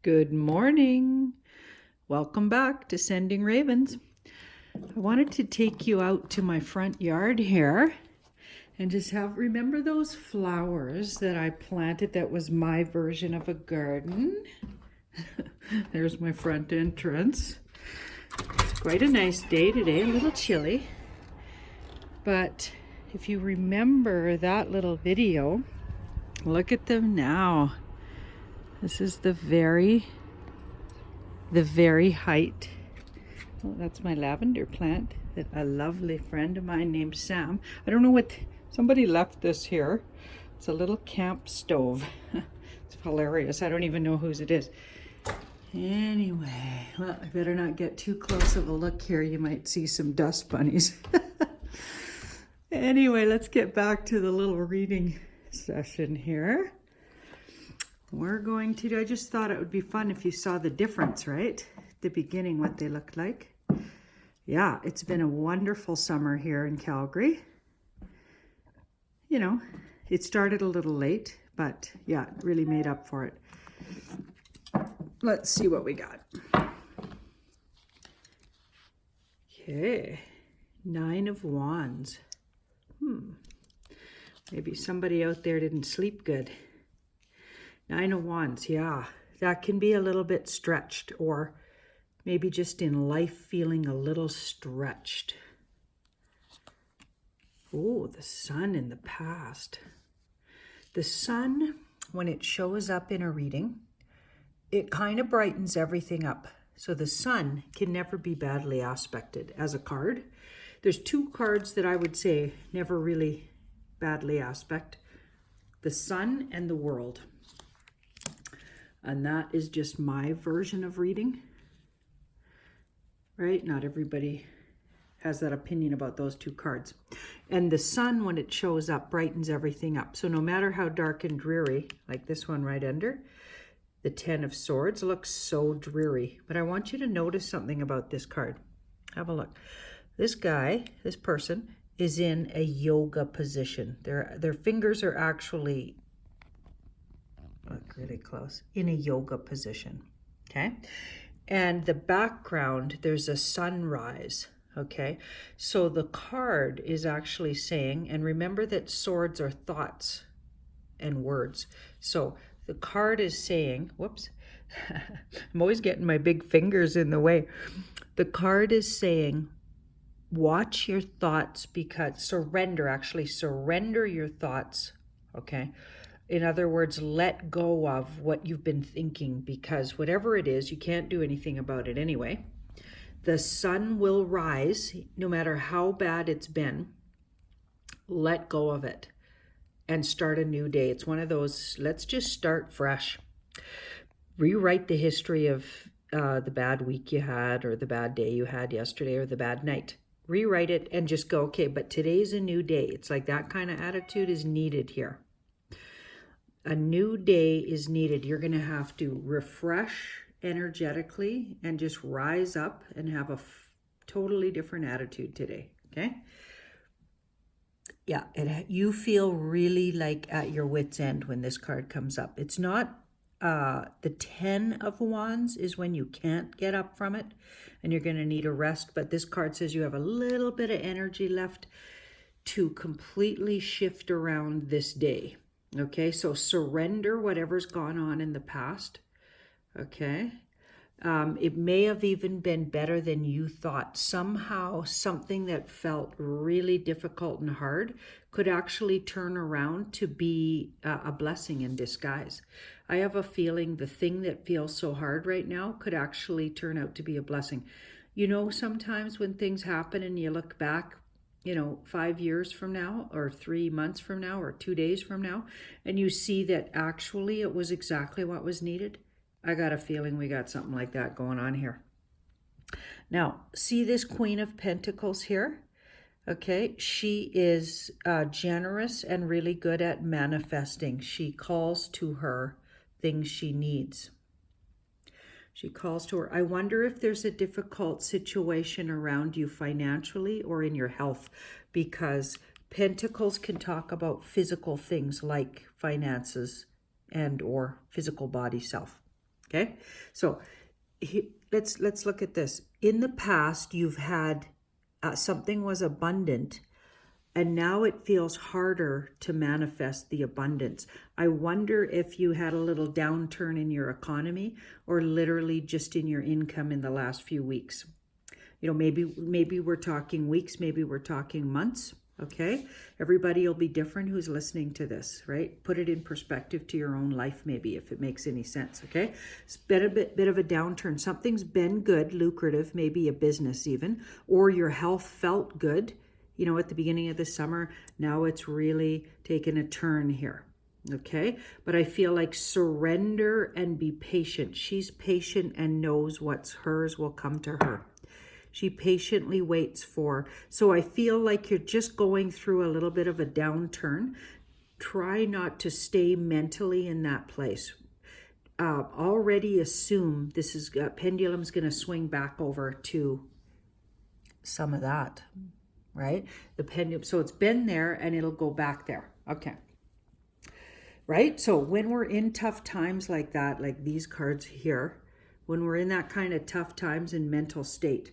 Good morning. Welcome back to Sending Ravens. I wanted to take you out to my front yard here and just remember those flowers that I planted that was my version of a garden. There's my front entrance. It's quite a nice day today, a little chilly. But if you remember that little video, look at them now. This is the very height. Oh, that's my lavender plant that a lovely friend of mine named Sam. I don't know what, somebody left this here. It's a little camp stove. It's hilarious. I don't even know whose it is. Anyway, well, I better not get too close of a look here. You might see some dust bunnies. Anyway, let's get back to the little reading session here. We're going to do, I just thought it would be fun if you saw the difference, right? At the beginning, what they looked like. Yeah, it's been a wonderful summer here in Calgary. You know, it started a little late, but yeah, it really made up for it. Let's see what we got. Okay, 9 of Wands. Maybe somebody out there didn't sleep good. 9 of Wands, yeah, that can be a little bit stretched, or maybe just in life feeling a little stretched. Oh, the sun in the past. The sun, when it shows up in a reading, it kind of brightens everything up. So the sun can never be badly aspected as a card. There's 2 cards that I would say never really badly aspect. The sun and the world. And that is just my version of reading, right? Not everybody has that opinion about those 2 cards. And the sun, when it shows up, brightens everything up. So no matter how dark and dreary, like this one right under, the 10 of Swords looks so dreary. But I want you to notice something about this card. Have a look. This guy, this person, is in a yoga position. Their fingers are actually, look really close, in a yoga position, okay? And the background, there's a sunrise, okay? So the card is actually saying, and remember that swords are thoughts and words. So the card is saying, whoops, I'm always getting my big fingers in the way. The card is saying, watch your thoughts, because surrender your thoughts, okay? In other words, let go of what you've been thinking, because whatever it is, you can't do anything about it anyway. The sun will rise, no matter how bad it's been. Let go of it and start a new day. It's one of those, let's just start fresh. Rewrite the history of the bad week you had, or the bad day you had yesterday, or the bad night. Rewrite it and just go, okay, but today's a new day. It's like that kind of attitude is needed here. A new day is needed. You're going to have to refresh energetically and just rise up and have a totally different attitude today, okay? Yeah, you feel really like at your wit's end when this card comes up. It's not, the 10 of Wands is when you can't get up from it and you're going to need a rest, but this card says you have a little bit of energy left to completely shift around this day. Okay, so surrender whatever's gone on in the past, okay? It may have even been better than you thought. Somehow, something that felt really difficult and hard could actually turn around to be a blessing in disguise. I have a feeling the thing that feels so hard right now could actually turn out to be a blessing. You know, sometimes when things happen and you look back, 5 years from now, or 3 months from now, or 2 days from now, and you see that actually it was exactly what was needed. I got a feeling we got something like that going on here. Now, see this Queen of Pentacles here? Okay, she is generous and really good at manifesting. She calls to her things she needs. She calls to her. I wonder if there's a difficult situation around you financially or in your health, because Pentacles can talk about physical things like finances and or physical body self. Okay, so let's look at this. In the past, you've had something was abundant, and now it feels harder to manifest the abundance. I wonder if you had a little downturn in your economy, or literally just in your income in the last few weeks. You know, maybe we're talking weeks, maybe we're talking months. Okay, everybody will be different who's listening to this, right? Put it in perspective to your own life, maybe, if it makes any sense. Okay, it's been a bit of a downturn. Something's been good, lucrative, maybe a business even, or your health felt good, you know, at the beginning of the summer. Now it's really taken a turn here. Okay, but I feel like surrender and be patient. She's patient and knows what's hers will come to her. She patiently waits for. So I feel like you're just going through a little bit of a downturn. Try not to stay mentally in that place. Already assume this is pendulum's going to swing back over to some of that, right? The pendulum. So it's been there and it'll go back there. Okay. Right? So when we're in tough times like that, like these cards here, when we're in that kind of tough times and mental state,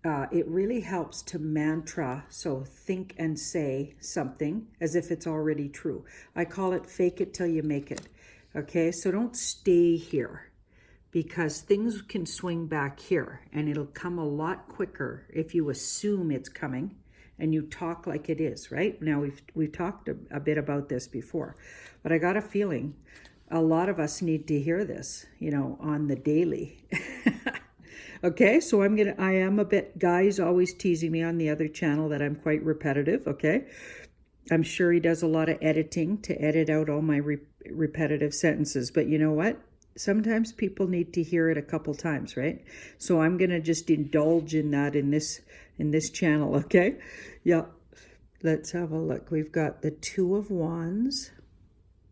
it really helps to mantra, so think and say something as if it's already true. I call it fake it till you make it. Okay, so don't stay here, because things can swing back here, and it'll come a lot quicker if you assume it's coming and you talk like it is, right? Now we've talked a bit about this before, but I got a feeling a lot of us need to hear this, you know, on the daily. Okay, so I am a bit, Guy's always teasing me on the other channel that I'm quite repetitive, okay? I'm sure he does a lot of editing to edit out all my repetitive sentences, but you know what? Sometimes people need to hear it a couple times, right? So I'm going to just indulge in that in this channel, okay? Yeah, let's have a look. We've got the Two of Wands.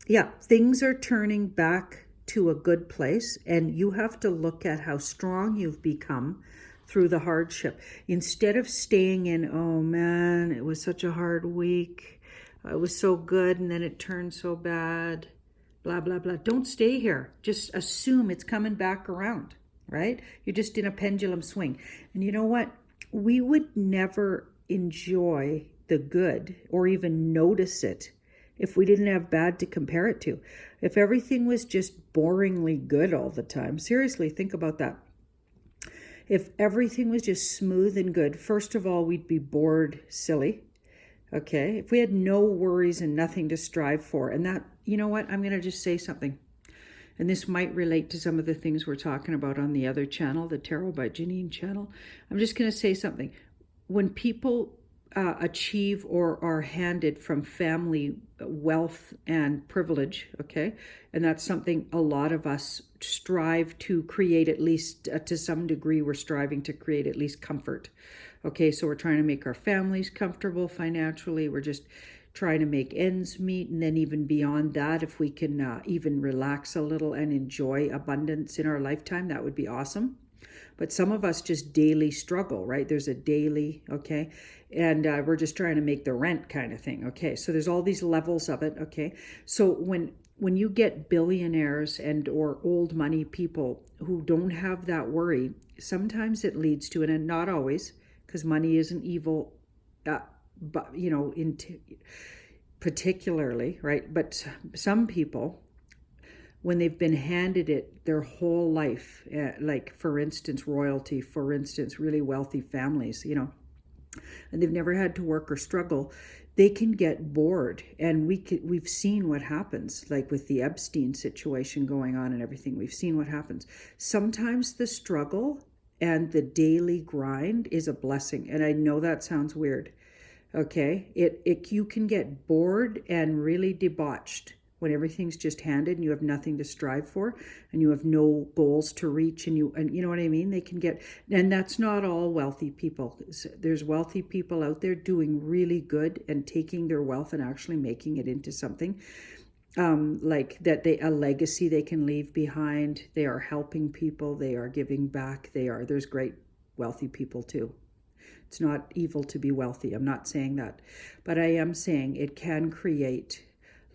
Yeah, things are turning back to a good place, and you have to look at how strong you've become through the hardship. Instead of staying in, oh man, it was such a hard week, it was so good and then it turned so bad, blah blah blah. Don't stay here. Just assume it's coming back around, right? You're just in a pendulum swing. And you know what? We would never enjoy the good or even notice it if we didn't have bad to compare it to. If everything was just boringly good all the time, seriously, think about that. If everything was just smooth and good, first of all, we'd be bored silly, okay? If we had no worries and nothing to strive for, and that, you know what, I'm going to just say something. And this might relate to some of the things we're talking about on the other channel, the Tarot by Janine channel. I'm just going to say something. When people achieve or are handed from family wealth and privilege, okay, and that's something a lot of us strive to create, at least to some degree. We're striving to create at least comfort, okay? So we're trying to make our families comfortable financially. We're just trying to make ends meet, and then even beyond that, if we can even relax a little and enjoy abundance in our lifetime, that would be awesome. But some of us just daily struggle, right? There's a daily, okay? And we're just trying to make the rent kind of thing, okay? So there's all these levels of it, okay? So when you get billionaires and or old money people who don't have that worry, sometimes it leads to, and not always, because money isn't evil, but you know, particularly, right? But some people, when they've been handed it their whole life, like for instance, royalty, for instance, really wealthy families, you know, and they've never had to work or struggle, they can get bored. And we've seen what happens, like with the Epstein situation going on and everything. We've seen what happens. Sometimes the struggle and the daily grind is a blessing. And I know that sounds weird, okay? You can get bored and really debauched when everything's just handed and you have nothing to strive for and you have no goals to reach, and you know what I mean? They can get, and that's not all wealthy people. There's wealthy people out there doing really good and taking their wealth and actually making it into something like that, a legacy they can leave behind. They are helping people, they are giving back, there's great wealthy people too. It's not evil to be wealthy. I'm not saying that, but I am saying it can create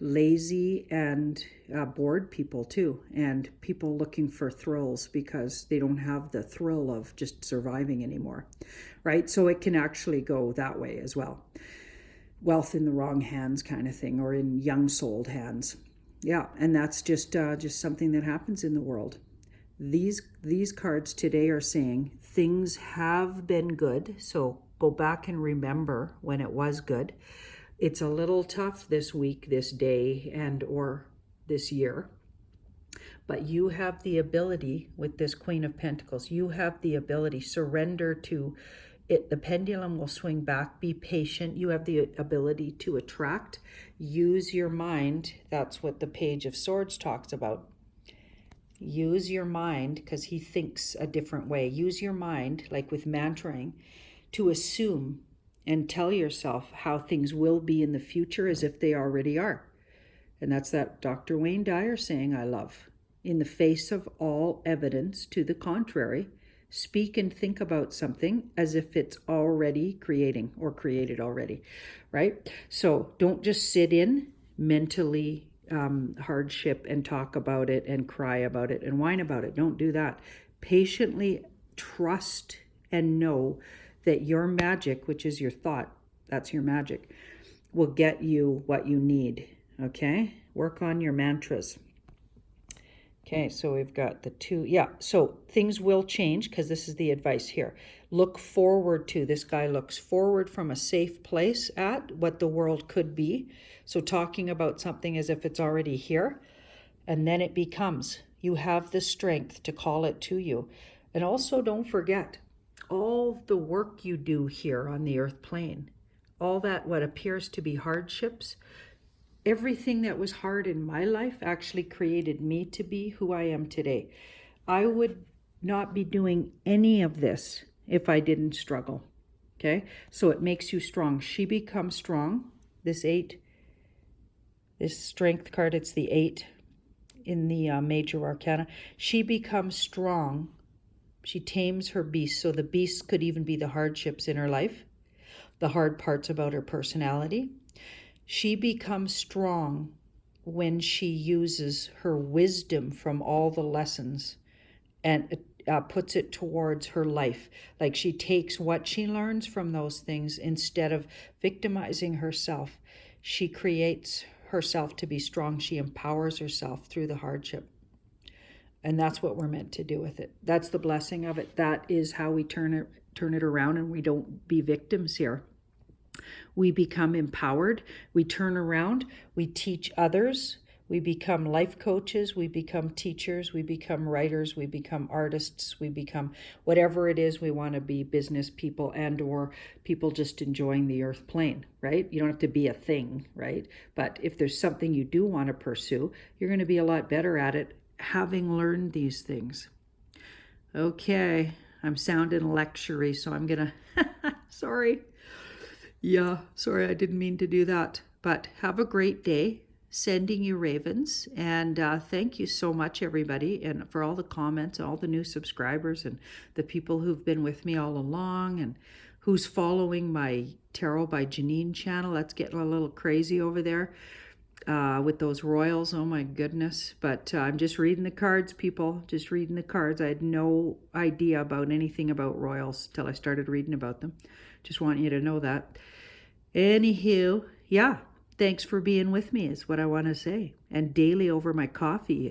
lazy and bored people too, and people looking for thrills because they don't have the thrill of just surviving anymore, right? So it can actually go that way as well. Wealth in the wrong hands kind of thing, or in young souled hands. Yeah, and that's just something that happens in the world. These cards today are saying things have been good, so go back and remember when it was good. It's a little tough this week, this day, and or this year, but you have the ability with this Queen of Pentacles, you have the ability, surrender to it. The pendulum will swing back. Be patient. You have the ability to attract. Use your mind. That's what the Page of Swords talks about. Use your mind, because he thinks a different way. Use your mind, like with mantraing, to assume and tell yourself how things will be in the future as if they already are. And that's that Dr. Wayne Dyer saying I love. In the face of all evidence to the contrary, speak and think about something as if it's already creating or created already, right? So don't just sit in mentally hardship and talk about it and cry about it and whine about it. Don't do that. Patiently trust and know that your magic, which is your thought, that's your magic, will get you what you need. Okay? Work on your mantras. Okay, so we've got the two. Yeah, so things will change, because this is the advice here. Look forward to, this guy looks forward from a safe place at what the world could be. So talking about something as if it's already here, and then it becomes. You have the strength to call it to you. And also don't forget, all the work you do here on the earth plane, all that what appears to be hardships, everything that was hard in my life actually created me to be who I am today. I would not be doing any of this if I didn't struggle. Okay? So it makes you strong. She becomes strong. This 8, this strength card, it's the 8 in the major arcana. She becomes strong. She tames her beast. So the beast could even be the hardships in her life, the hard parts about her personality. She becomes strong when she uses her wisdom from all the lessons and puts it towards her life. Like she takes what she learns from those things, instead of victimizing herself, she creates herself to be strong. She empowers herself through the hardship. And that's what we're meant to do with it. That's the blessing of it. That is how we turn it around, and we don't be victims here. We become empowered. We turn around. We teach others. We become life coaches. We become teachers. We become writers. We become artists. We become whatever it is we want to be, business people and or people just enjoying the earth plane, right? You don't have to be a thing, right? But if there's something you do want to pursue, you're going to be a lot better at it having learned these things. Okay, I'm sounding lectury, so I'm going to, sorry. Yeah, sorry, I didn't mean to do that. But have a great day. Sending you ravens. And thank you so much, everybody, and for all the comments, all the new subscribers, and the people who've been with me all along, and who's following my Tarot by Janine channel. That's getting a little crazy over there with those royals. Oh, my goodness. But I'm just reading the cards, people. Just reading the cards. I had no idea about anything about royals till I started reading about them. Just want you to know that. Anywho, yeah, thanks for being with me is what I want to say. And daily over my coffee.